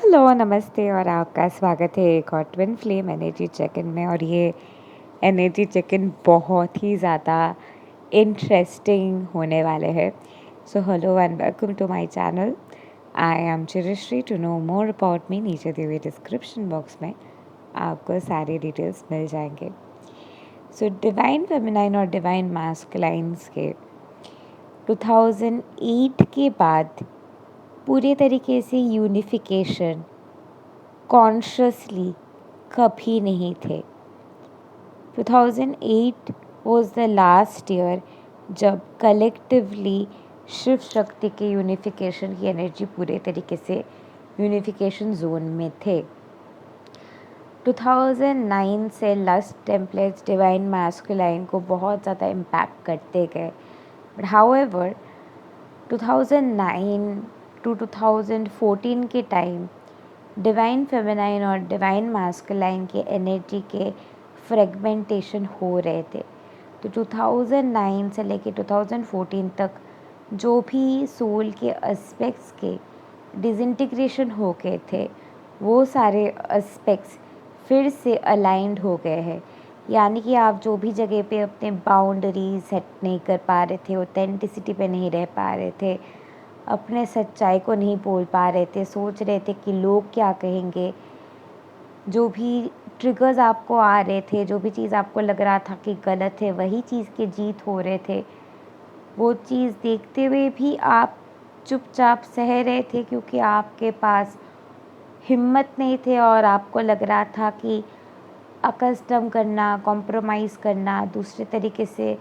Hello, नमस्ते और आपका स्वागत है एक और twin flame energy check in में। और ये एनर्जी चेक इन बहुत ही ज़्यादा इंटरेस्टिंग होने वाले हैं। So hello and welcome to my channel. I am Chirashree. To know more about me, नीचे दिए हुए डिस्क्रिप्शन बॉक्स में आपको सारी डिटेल्स मिल जाएंगे। सो डिवाइन फेमिनाइन और डिवाइन मैस्कुलाइन्स के 2008 के बाद पूरे तरीके से यूनिफिकेशन कॉन्शियसली कभी नहीं थे। 2008 was the last year जब कलेक्टिवली शिव शक्ति के यूनिफिकेशन की एनर्जी पूरे तरीके से यूनिफिकेशन जोन में थे। 2009 से लस्ट टेम्पलेट्स डिवाइन मैस्कुलाइन को बहुत ज़्यादा इम्पैक्ट करते गए, बट हाउएवर 2009 टू 2014 के टाइम डिवाइन फेमिनाइन और डिवाइन मैस्कुलाइन के एनर्जी के फ्रेगमेंटेशन हो रहे थे। तो 2009 से लेके 2014 तक जो भी सोल के एस्पेक्ट्स के डिसइंटीग्रेशन हो गए थे, वो सारे एस्पेक्ट्स फिर से अलाइंड हो गए हैं। यानी कि आप जो भी जगह पे अपने बाउंड्री सेट नहीं कर पा रहे थे, ऑथेंटिसिटी पे नहीं रह पा रहे थे, अपने सच्चाई को नहीं बोल पा रहे थे, सोच रहे थे कि लोग क्या कहेंगे, जो भी ट्रिगर्स आपको आ रहे थे, जो भी चीज़ आपको लग रहा था कि गलत है, वही चीज़ के जीत हो रहे थे, वो चीज़ देखते हुए भी आप चुपचाप सह रहे थे क्योंकि आपके पास हिम्मत नहीं थे और आपको लग रहा था कि अकस्टम करना, कॉम्प्रोमाइज़ करना, दूसरे तरीके से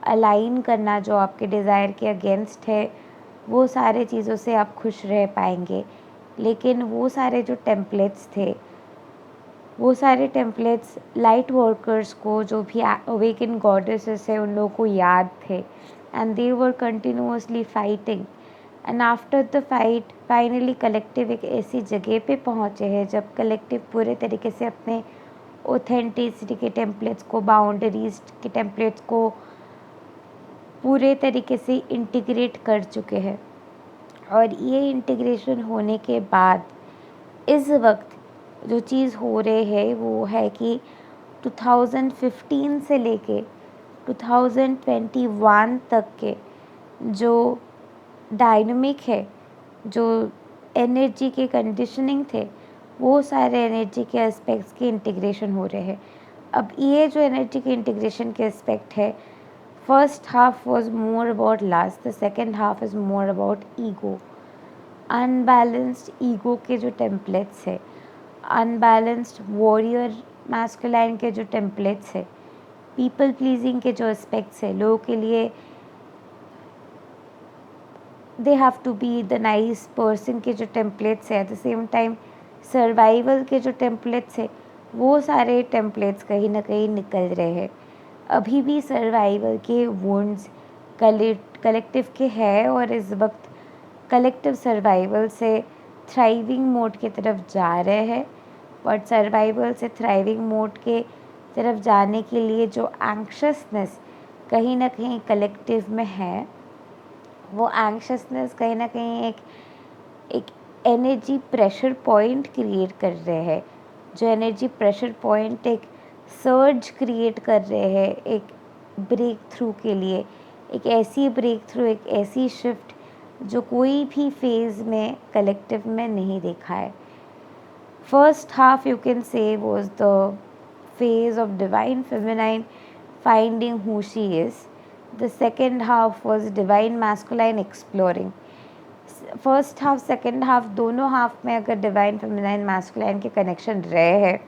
अलाइन करना जो आपके डिज़ायर के अगेंस्ट है, वो सारे चीज़ों से आप खुश रह पाएंगे। लेकिन वो सारे जो टेम्पलेट्स थे, वो सारे टेम्पलेट्स लाइट वर्कर्स को, जो भी अवेकन गॉडेसेस है, उन लोगों को याद थे and they were continuously fighting. And after the fight finally collective एक ऐसी जगह पे पहुँचे हैं जब कलेक्टिव पूरे तरीके से अपने ऑथेंटिसिटी के टेम्पलेट्स को, बाउंड्रीज के टेम्पलेट्स को पूरे तरीके से इंटीग्रेट कर चुके हैं। और ये इंटीग्रेशन होने के बाद इस वक्त जो चीज़ हो रही है वो है कि 2015 से लेके 2021 तक के जो डायनामिक है, जो एनर्जी के कंडीशनिंग थे, वो सारे एनर्जी के एस्पेक्ट्स के इंटीग्रेशन हो रहे हैं। अब ये जो एनर्जी के इंटीग्रेशन के एस्पेक्ट है, first half was more about last, the second half is more about ego. Unbalanced ego के जो टेम्पलेट्स है, अनबैलेंस्ड वॉरियर मैस्कुलाइन के जो टेम्पलेट्स है, पीपल प्लीजिंग के जो एस्पेक्ट्स है, लोगों के लिए they have to be the nice person के जो टेम्पलेट्स है, at the same time survival के जो टेम्पलेट्स है, वो सारे टेम्पलेट्स कहीं ना कहीं निकल रहे हैं। अभी भी सर्वाइवल के वुंड्स कलेक्टिव के हैं और इस वक्त कलेक्टिव सर्वाइवल से थ्राइविंग मोड की तरफ जा रहे हैं। बट सर्वाइवल से थ्राइविंग मोड के तरफ जाने के लिए जो एंक्शसनेस कहीं ना कहीं कलेक्टिव में है, वो एंक्शसनेस कहीं ना कहीं एक एनर्जी प्रेशर पॉइंट क्रिएट कर रहे हैं। जो एनर्जी प्रेशर पॉइंट एक सर्ज क्रिएट कर रहे हैं एक ब्रेक थ्रू के लिए, एक ऐसी ब्रेक थ्रू, एक ऐसी शिफ्ट जो कोई भी फेज़ में कलेक्टिव में नहीं देखा है। First half you can say was the phase of divine feminine finding who she is. The second half was divine masculine exploring. First half second half दोनों हाफ में अगर डिवाइन फेमिनाइन मैस्कुलाइन के connection रहे हैं,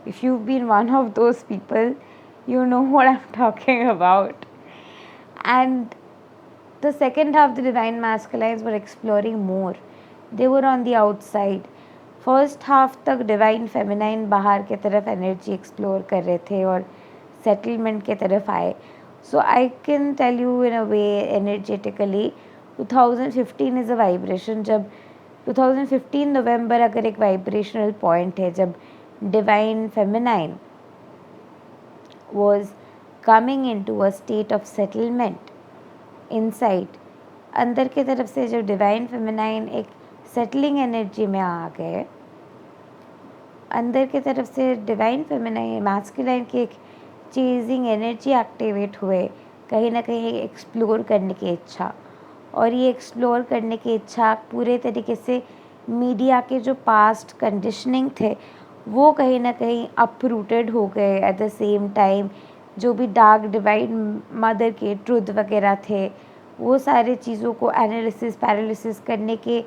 if you been one of those people, you know what I'm talking about. And the second half, the divine masculines were exploring more. They were on the outside. First half तक divine feminine बाहर के तरफ energy explore कर रहे थे और settlement के तरफ आए। So I can tell you in a way energetically 2015 is a vibration. जब 2015 नवंबर अगर एक वाइब्रेशनल पॉइंट है, जब divine feminine was coming into a state of settlement inside, अंदर की तरफ से जब डिवाइन फेमिनाइन एक सेटलिंग एनर्जी में आ गए, अंदर की तरफ से डिवाइन फेमिनाइन मैस्कुलाइन की एक चेजिंग एनर्जी एक्टिवेट हुए, कहीं ना कहीं एक्सप्लोर करने की इच्छा। और ये एक्सप्लोर करने की इच्छा पूरे तरीके से मीडिया के जो पास्ट कंडीशनिंग थे वो कहीं ना कहीं अपरूटेड हो गए। एट द सेम टाइम जो भी डार्क डिवाइन मदर के ट्रुथ वगैरह थे, वो सारे चीज़ों को एनालिसिस पैरालिसिस करने के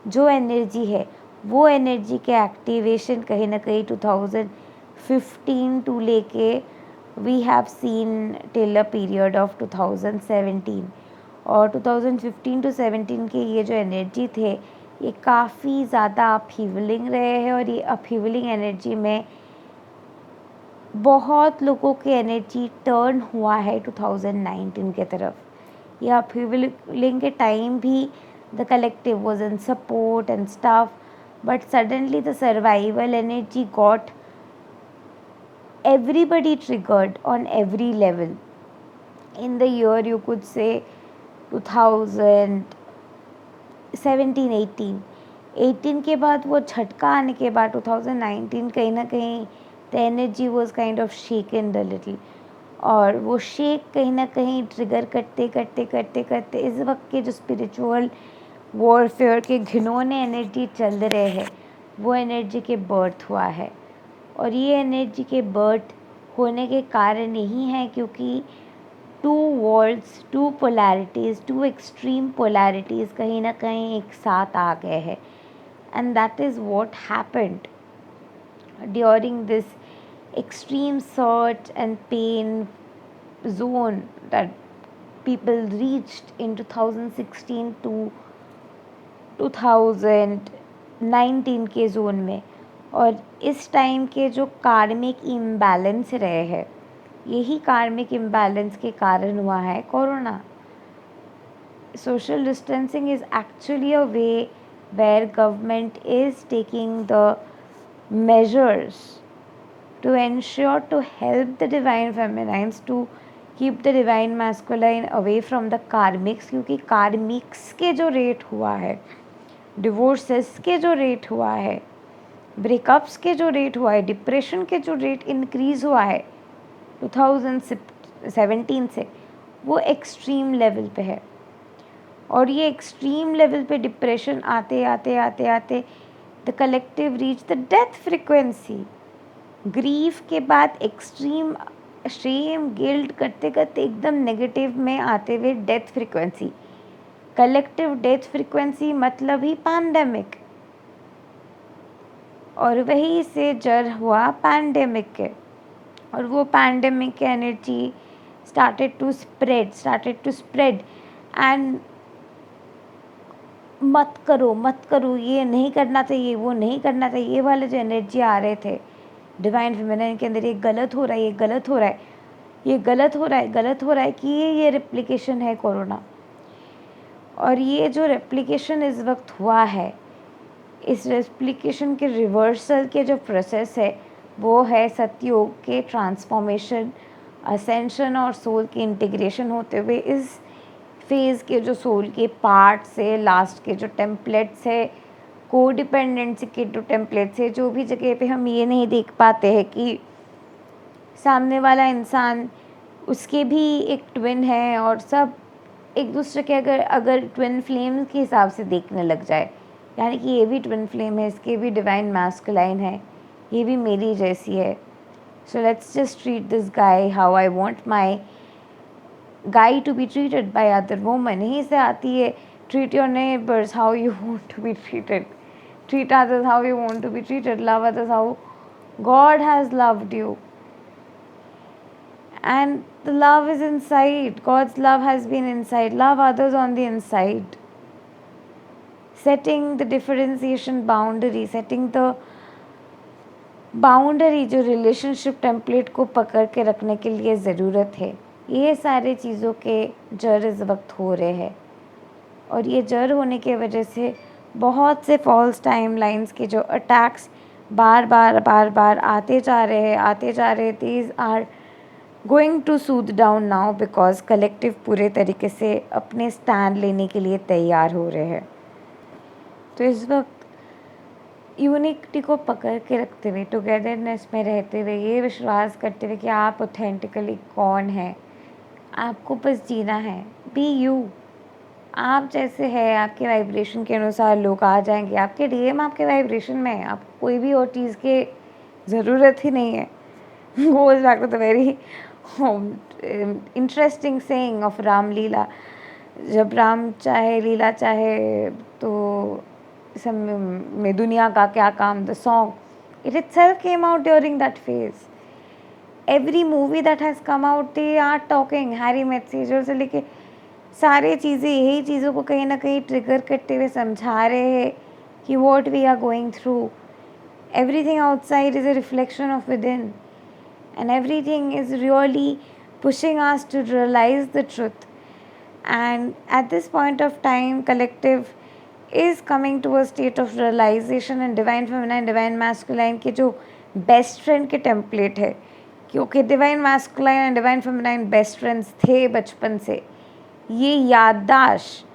जो एनर्जी है, वो एनर्जी के एक्टिवेशन कहीं ना कहीं 2015 टू लेके we have seen till a period of 2017। और 2015 टू 17 के ये जो एनर्जी थे, ये काफ़ी ज़्यादा अपहीवलिंग रहे हैं। और ये अपहीवलिंग एनर्जी में बहुत लोगों की एनर्जी टर्न हुआ है 2019 के तरफ। ये अपहीवलिंग के टाइम भी the collective was in support and stuff, but suddenly the survival energy got everybody triggered on every level in the year, you could say 2017 18 के बाद वो झटका आने के बाद 2019 कहीं ना कहीं the energy was kind of shaken the little. और वो शेक कहीं ना कहीं ट्रिगर करते करते करते करते इस वक्त के जो स्पिरिचुअल वॉरफेयर के घिनौने एनर्जी चल रहे हैं, वो एनर्जी के बर्थ हुआ है। और ये एनर्जी के बर्थ होने के कारण यही है क्योंकि two worlds, two polarities, two extreme polarities कहीं ना कहीं एक साथ आ गए हैं। And that is what happened during this extreme search and pain zone that people reached in 2016 to 2019 के जोन में। और इस टाइम के जो कार्मिक इम्बैलेंस रहे हैं, यही कार्मिक इम्बैलेंस के कारण हुआ है corona. Social distancing is actually a way where government is taking the measures to ensure to help the divine feminines to keep the divine masculine away from the karmics, क्योंकि karmics के जो rate हुआ है, divorces के जो rate हुआ है, breakups के जो रेट हुआ है, डिप्रेशन के जो रेट इंक्रीज़ हुआ है 2017 से, वो एक्सट्रीम लेवल पे है। और ये एक्सट्रीम लेवल पे डिप्रेशन आते आते आते आते the collective reach the death frequency. Grief के बाद एक्सट्रीम शेम गिल्ट करते करते एकदम नेगेटिव में आते हुए death frequency, collective death frequency मतलब ही पैंडेमिक। और वही से जड़ हुआ पैंडेमिक के। और वो पैंडेमिक की energy started to spread and मत करो, ये नहीं करना चाहिए, वो नहीं करना चाहिए, ये वाले जो एनर्जी आ रहे थे डिवाइन फेमिनिन के अंदर, ये गलत हो रहा है, ये गलत हो रहा है, ये गलत हो रहा है, गलत हो रहा है, कि ये रेप्लिकेशन है कोरोना। और ये जो रेप्लिकेशन इस वक्त हुआ है, इस रेप्लिकेशन के रिवर्सल के जो प्रोसेस है, वो है सतयुग के ट्रांसफॉर्मेशन, असेंशन और सोल के इंटीग्रेशन होते हुए इस फेज़ के जो सोल के पार्ट्स है, लास्ट के जो टेम्पलेट्स है, कोडिपेंडेंसी के जो टेम्पलेट्स है, जो भी जगह पे हम ये नहीं देख पाते हैं कि सामने वाला इंसान, उसके भी एक ट्विन है, और सब एक दूसरे के अगर ट्विन फ्लेम के हिसाब से देखने लग जाए, यानी कि ये भी ट्विन फ्लेम है, इसके भी डिवाइन मैस्कुलाइन है, ये भी मेरी जैसी है, so let's just treat this guy how I want my guy to be treated by other woman. यहीं से आती है treat your neighbours how you want to be treated, treat others how you want to be treated, love others how God has loved you. And the love is inside, God's love has been inside, love others on the inside. Setting the differentiation boundary, setting the boundary जो relationship template को पकड़ के रखने के लिए ज़रूरत है, ये सारे चीज़ों के जड़ इस वक्त हो रहे हैं। और ये जड़ होने की वजह से बहुत से फॉल्स टाइमलाइंस के जो अटैक्स बार बार आते जा रहे, these are going to soothe down now, because collective पूरे तरीके से अपने स्टैंड लेने के लिए तैयार हो रहे हैं। तो इस वक्त यूनिकटी को पकड़ के रखते हुए, टुगेदरनेस में रहते हुए, ये विश्वास करते हुए कि आप ऑथेंटिकली कौन हैं, आपको बस जीना है। बी यू, आप जैसे हैं, आपके वाइब्रेशन के अनुसार लोग आ जाएंगे आपके डीएम, आपके वाइब्रेशन में है, आपको कोई भी और चीज़ की ज़रूरत ही नहीं है। Goes back to the very interesting saying of Ramlila, जब राम चाहे लीला चाहे तो सब में दुनिया का क्या काम, the song it itself came out during that phase. Every movie that has come out, they are talking Harry met Sejal से लेके सारे चीज़ें यही चीज़ों को कहीं ना कहीं ट्रिगर करते हुए समझा रहे हैं कि what we are going through, everything outside is a reflection of within, and everything is really pushing us to realize the truth. And at this point of time, collective is coming to a state of realization, and divine feminine, divine masculine के जो best friend के template है, क्योंकि divine masculine and divine feminine best friends थे बचपन से, ये याददाश्त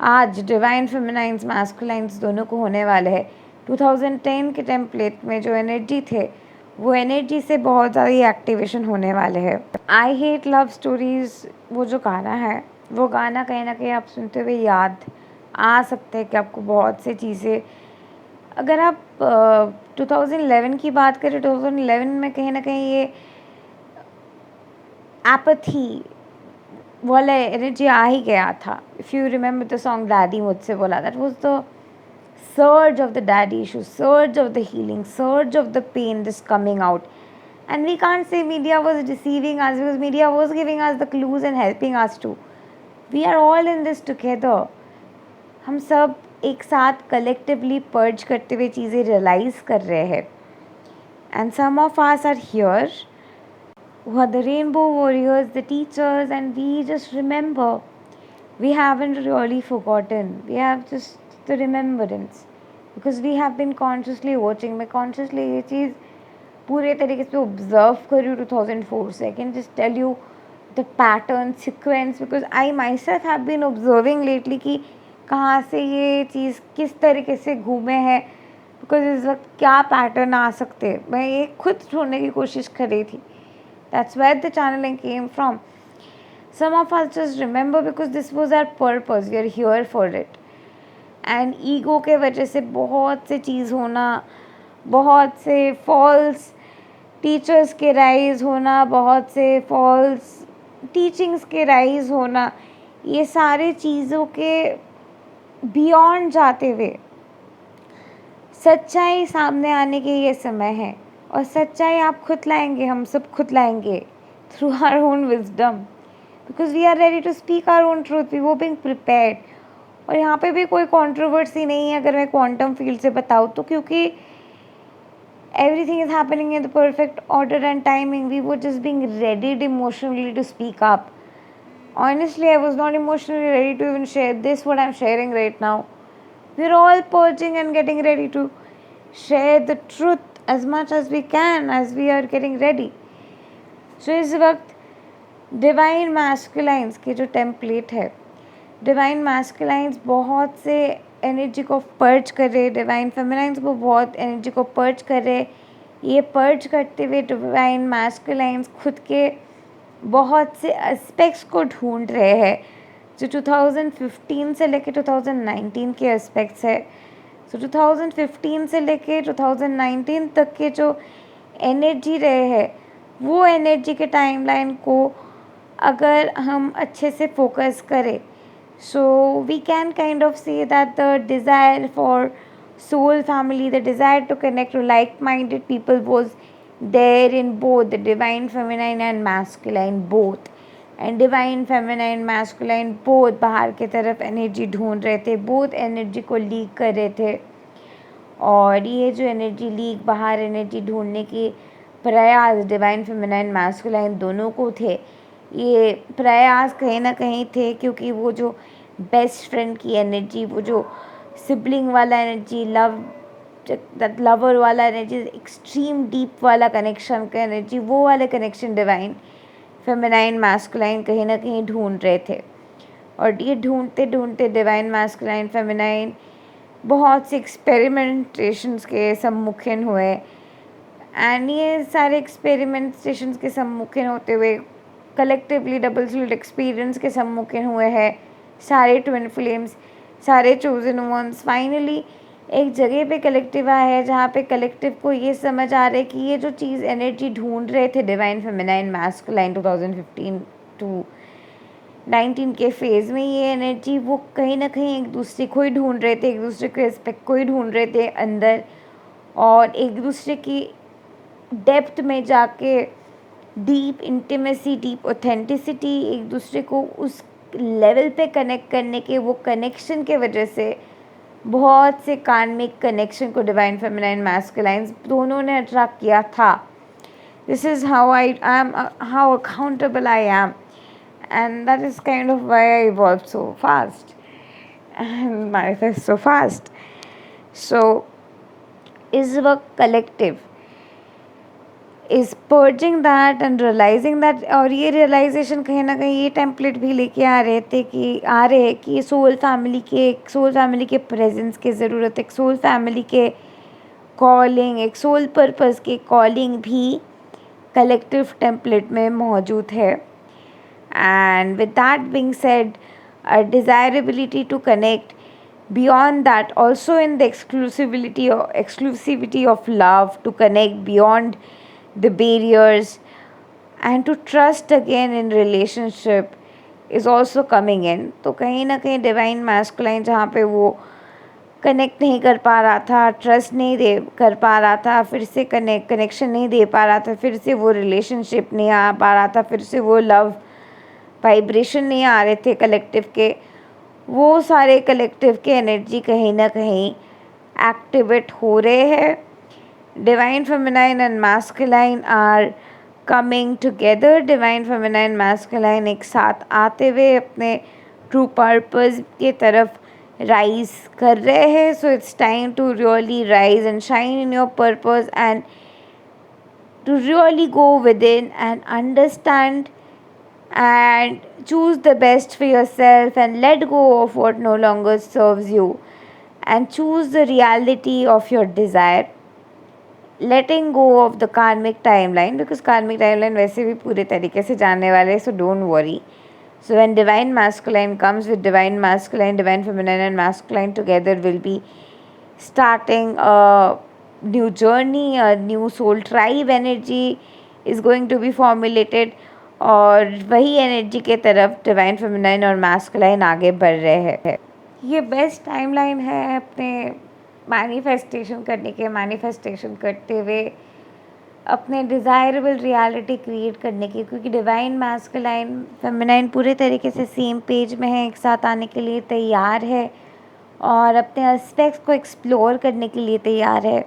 आज डिवाइन फेमिनाइंस मैस्कुलाइंस दोनों को होने वाले है। 2010 के टेम्पलेट में जो एनर्जी थे, वो एनर्जी से बहुत ज़्यादा एक्टिवेशन होने वाले हैं। आई हेट लव स्टोरीज़, वो जो गाना है, वो गाना कहीं ना कहीं आप सुनते हुए याद आ सकते हैं कि आपको बहुत से चीज़ें, अगर आप 2011 की बात करें, 2011 में कहीं ना कहीं ये एपथी वाला एनर्जी आ ही गया था। If you remember the song daddy मुझसे बोला, that was the surge of the daddy issues, surge of the healing, surge of the pain just coming out. And we can't say media was deceiving us, because media was giving us the clues and helping us too. We are all in this together. हम सब एक साथ collectively purge करते हुए चीज़ें realize कर रहे हैं. And some of us are here who are the rainbow warriors, the teachers, and we just remember. We haven't really forgotten. We have just the remembrance, because we have been consciously watching. मैं consciously ये चीज़ पूरे तरीके से observe कर रही हूँ 2004 से. I can just tell you the pattern, sequence, because I myself have been observing lately कि कहाँ से ये चीज़ किस तरीके से घूमे हैं, because इस वक्त क्या पैटर्न आ सकते हैं, मैं ये खुद ढूंढने की कोशिश कर रही थी. That's where the channeling came from. Some of us just remember because this was our purpose. We are here for it. And ego के वजह से बहुत से चीज़ होना, बहुत से false teachers के rise होना, बहुत से false teachings के rise होना, ये सारे चीज़ों के beyond जाते हुए सच्चाई सामने आने के ये समय है. और सच्चाई आप खुद लाएंगे, हम सब खुद लाएंगे through our own wisdom, because we are ready to speak our own truth. We were being prepared. और यहाँ पे भी कोई कंट्रोवर्सी नहीं है अगर मैं क्वांटम फील्ड से बताऊँ तो, क्योंकि everything is happening in the perfect order and timing. We were just being readied emotionally to speak up. Honestly, I was not emotionally ready to even share this, what I'm sharing right now. We're all purging and getting ready to share the truth as much as we can as we are getting ready. So इस वक्त divine मैस्कुलाइंस के जो template है, divine मैस्कुलाइंस बहुत से energy को perch कर रहे, डिवाइन फेमिनाइंस वो बहुत एनर्जी को पर्च कर रहे. ये पर्च करते हुए डिवाइन मैस्कुलाइंस खुद के बहुत से एस्पेक्ट्स को ढूंढ रहे हैं जो 2015 से लेके 2019 के एस्पेक्ट्स है. सो 2015 से लेके 2019 तक के जो एनर्जी रहे हैं, वो एनर्जी के टाइमलाइन को अगर हम अच्छे से फोकस करें, so we can kind of see that the desire for soul family, the desire to connect to like-minded people was there in both the divine feminine and masculine both. And divine feminine masculine both बाहर की तरफ energy ढूंढ रहे थे, both energy को leak कर रहे थे. और ये जो एनर्जी लीक बाहर एनर्जी ढूंढने के प्रयास डिवाइन फेमिनाइन मैस्कुलाइन दोनों को थे. ये प्रयास कहीं ना कहीं थे क्योंकि वो जो बेस्ट फ्रेंड की एनर्जी, वो जो सिबलिंग वाला एनर्जी, लवर वाला एनर्जी, एक्सट्रीम डीप वाला कनेक्शन का एनर्जी, वो वाले कनेक्शन डिवाइन फेमिनाइन मैस्कुलाइन कहीं ना कहीं ढूंढ रहे थे. और ये ढूंढते ढूंढते डिवाइन मैस्कुलाइन फेमिनाइन बहुत से एक्सपेरिमेंटेशंस के सम्मुखीन हुए, एंड ये सारे एक्सपेरिमेंटेशंस के सम्मुखीन होते हुए कलेक्टिवली डबल स्लिट एक्सपीरियंस के सम्मुखीन हुए हैं सारे ट्विन फ्लेम्स, सारे चोजन वंस। फाइनली एक जगह पे कलेक्टिव आया है जहाँ पे कलेक्टिव को ये समझ आ रहा है कि ये जो चीज़ एनर्जी ढूंढ रहे थे डिवाइन फेमिनाइन मैस्कुलाइन 2015 टू 19 के फेज़ में, ये एनर्जी वो कहीं ना कहीं एक दूसरे को ही ढूंढ रहे थे, एक दूसरे के रिस्पेक्ट को ही ढूंढ रहे थे अंदर, और एक दूसरे की डेप्थ में जाके डीप इंटीमेसी, डीप ऑथेंटिसिटी, एक दूसरे को उस लेवल पे कनेक्ट करने के, वो कनेक्शन के वजह से बहुत से कार्मिक कनेक्शन को डिवाइन फेमिनाइन मैस्कुलाइन दोनों ने अट्रैक्ट किया था। This is how I am, how accountable I am, and that is kind of why I evolved so fast and manifest so fast. So is work collective, is purging that and realizing that, और ये realization कहीं ना कहीं ये template भी लेके आ रहे थे कि आ रहे हैं कि सोल फैमिली के प्रेजेंस की ज़रूरत है, एक सोल फैमिली के कॉलिंग, एक सोल पर्पस की कॉलिंग भी कलेक्टिव टेम्पलेट में मौजूद है। And with that being said, a desirability to connect beyond that, also in the exclusivity of love, to connect beyond the barriers and to trust again in relationship is also coming in. तो कहीं ना कहीं divine masculine जहाँ पे वो connect नहीं कर पा रहा था, ट्रस्ट नहीं दे कर पा रहा था, फिर से कनेक्शन नहीं दे पा रहा था, फिर से वो रिलेशनशिप नहीं आ पा रहा था, फिर से वो लव वाइब्रेशन नहीं आ रहे थे कलेक्टिव के, वो सारे कलेक्टिव के एनर्जी कहीं ना कहीं एक्टिवेट हो रहे हैं। Divine feminine and masculine are coming together. Divine feminine masculine एक साथ आते हुए अपने ट्रू पर्पस के तरफ राइज कर रहे हैं। So it's time to really rise and shine in your purpose and to really go within and understand and choose the best for yourself and let go of what no longer serves you and choose the reality of your desire, letting go of the karmic timeline, because karmic timeline वैसे भी पूरे तरीके से जानने वाले, so don't worry. So when divine masculine comes with divine masculine, divine feminine and masculine together will be starting a new journey, a new soul tribe energy is going to be formulated, और वही energy के तरफ divine feminine और masculine आगे बढ़ रहे हैं। ये बेस्ट टाइमलाइन है अपने मैनिफेस्टेशन करने के, मैनिफेस्टेशन करते हुए अपने डिज़ायरेबल रियलिटी क्रिएट करने की, क्योंकि डिवाइन मैस्कुलाइन फेमिनाइन पूरे तरीके से सेम पेज में है, एक साथ आने के लिए तैयार है और अपने एस्पेक्ट्स को एक्सप्लोर करने के लिए तैयार है।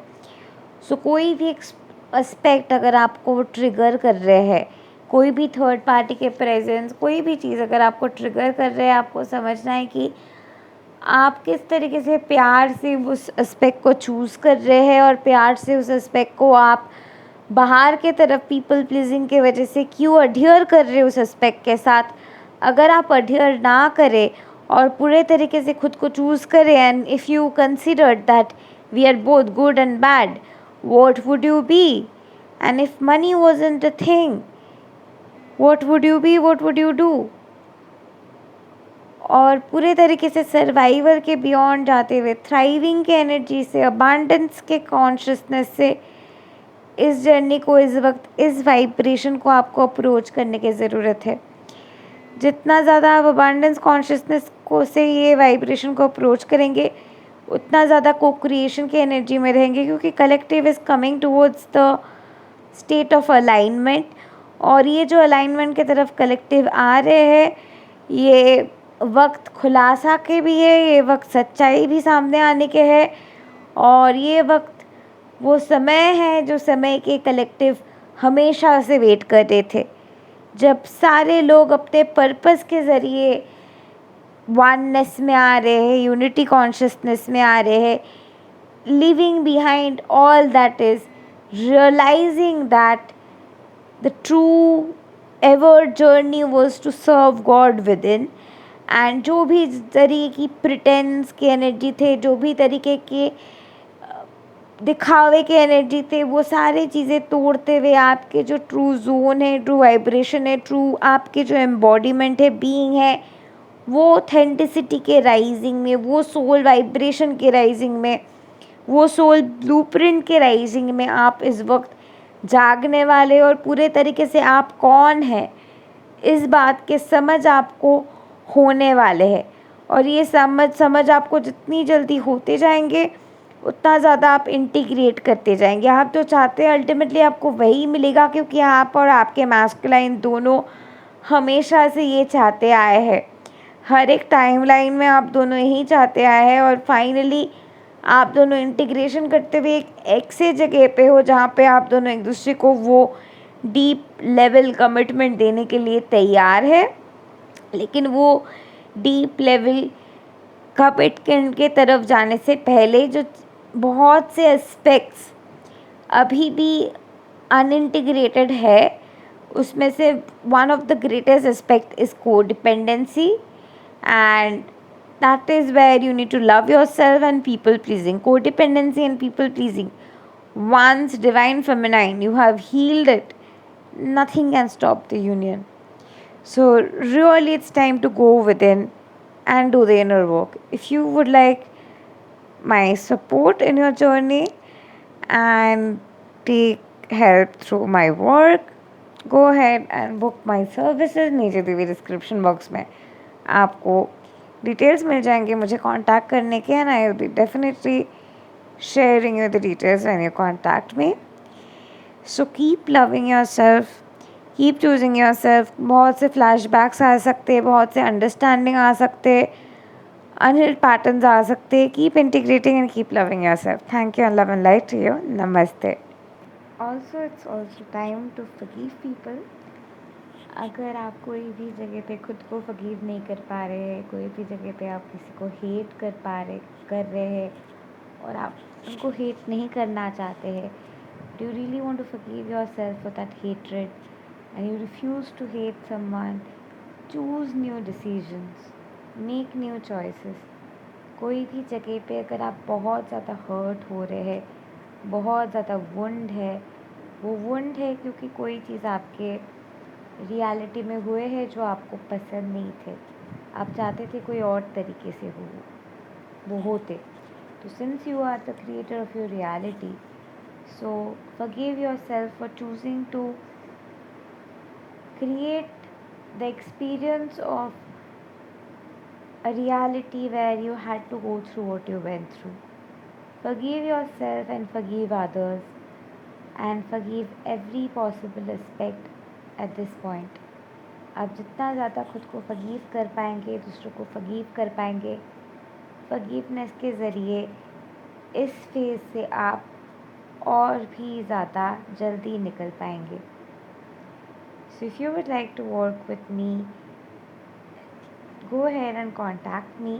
सो कोई भी एस्पेक्ट अगर आपको ट्रिगर कर रहे हैं, कोई भी थर्ड पार्टी के प्रेजेंस, कोई भी चीज़ अगर आपको ट्रिगर कर रहे हैं, आपको समझना है कि आप किस तरीके से प्यार से उस एस्पेक्ट को चूज़ कर रहे हैं और प्यार से उस एस्पेक्ट को आप बाहर के तरफ पीपल प्लीजिंग के वजह से क्यों अडियर कर रहे हैं उस एस्पेक्ट के साथ। अगर आप अडियर ना करें और पूरे तरीके से खुद को चूज़ करें, and if you consider that we are both good and bad, what would you be? And if money wasn't a thing, what would you be, what would you do? और पूरे तरीके से सर्वाइवल के beyond जाते हुए thriving के energy से, abundance के कॉन्शियसनेस से इस जर्नी को, इस वक्त इस वाइब्रेशन को आपको अप्रोच करने की ज़रूरत है। जितना ज़्यादा आप अबांडेंस कॉन्शियसनेस को से ये वाइब्रेशन को अप्रोच करेंगे, उतना ज़्यादा को क्रिएशन की एनर्जी में रहेंगे, क्योंकि collective is coming towards the state of alignment. और ये जो अलाइनमेंट की तरफ कलेक्टिव आ रहे हैं, ये वक्त खुलासा के भी है, ये वक्त सच्चाई भी सामने आने के है, और ये वक्त वो समय है जो समय के कलेक्टिव हमेशा से वेट कर रहे थे, जब सारे लोग अपने पर्पस के ज़रिए वननेस में आ रहे हैं, यूनिटी कॉन्शियसनेस में आ रहे हैं, living behind all that is, realising that the true ever journey was to serve God within, and जो भी तरीके की प्रिटेंस की एनर्जी थे, जो भी तरीके के दिखावे के एनर्जी थे, वो सारी चीज़ें तोड़ते हुए आपके जो ट्रू जोन है, ट्रू वाइब्रेशन है, ट्रू आपके जो एम्बॉडीमेंट है, बीइंग है, वो ऑथेंटिसिटी के राइजिंग में, वो सोल वाइब्रेशन के राइजिंग में, वो सोल ब्लूप्रिंट के राइजिंग में आप इस वक्त जागने वाले, और पूरे तरीके से आप कौन हैं इस बात के समझ आपको होने वाले हैं। और ये समझ आपको जितनी जल्दी होते जाएंगे उतना ज़्यादा आप इंटीग्रेट करते जाएंगे। आप जो चाहते हैं अल्टीमेटली आपको वही मिलेगा, क्योंकि आप और आपके मैस्कुलाइन दोनों हमेशा से ये चाहते आए हैं। हर एक टाइमलाइन में आप दोनों यही चाहते आए हैं, और फाइनली आप दोनों इंटीग्रेशन करते हुए एक ऐसे जगह पे हो जहाँ पे आप दोनों एक दूसरे को वो डीप लेवल कमिटमेंट देने के लिए तैयार है। लेकिन वो डीप लेवल कमिटमेंट के तरफ जाने से पहले जो बहुत से एस्पेक्ट्स अभी भी अनइंटीग्रेटेड है, उसमें से one of the greatest aspect is codependency, and that is where you need to love yourself and people pleasing. Codependency and people pleasing, once divine feminine you have healed it, nothing can stop the union. So really it's time to go within and do the inner work. If you would like my support in your journey and take help through my work, go ahead and book my services. नीचे दी हुई description box में आपको details मिल जाएंगे मुझे contact करने के, and I will be definitely sharing you the details when you contact me. So keep loving your self, keep choosing your self. बहुत से फ्लैशबैक्स आ सकते, बहुत से अंडरस्टैंडिंग आ सकते, अनहिल्ड पैटर्न्स आ सकते. Keep integrating and keep loving yourself. Thank you and love and light to you. नमस्ते. Also it's also time to forgive people. अगर आप कोई भी जगह पे खुद को फॉरगिव नहीं कर पा रहे हैं, कोई भी जगह पे आप किसी को हेट कर रहे हैं, और आप उनको हेट नहीं करना चाहते हैं, do you really want to forgive yourself for that hatred and you refuse to hate someone, choose new decisions, make new choices. कोई भी जगह पे अगर आप बहुत ज़्यादा हर्ट हो रहे हैं, बहुत ज़्यादा वुंड है, वो वुंड है क्योंकि कोई चीज़ आपके रियलिटी में हुए हैं जो आपको पसंद नहीं थे. आप चाहते थे कोई और तरीके से हो वो होते. तो since you are the creator of your reality, so forgive yourself for choosing to create the experience of a reality where you had to go through what you went through. Forgive yourself and forgive others, and forgive every possible aspect at this point. आप जितना ज़्यादा खुद को forgive कर पाएंगे, दूसरों को forgive कर पाएंगे, फॉरगिवनेस के ज़रिए इस फेज़ से आप और भी ज़्यादा जल्दी निकल पाएंगे. So if you would like to work with me, go ahead and contact me,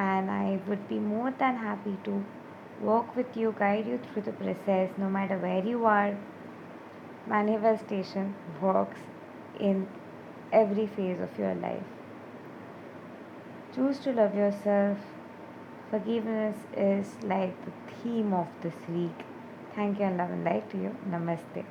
and I would be more than happy to work with you, guide you through the process. No matter where you are, manifestation works in every phase of your life. Choose to love yourself. Forgiveness is like the theme of this week. Thank you and love and light to you. Namaste.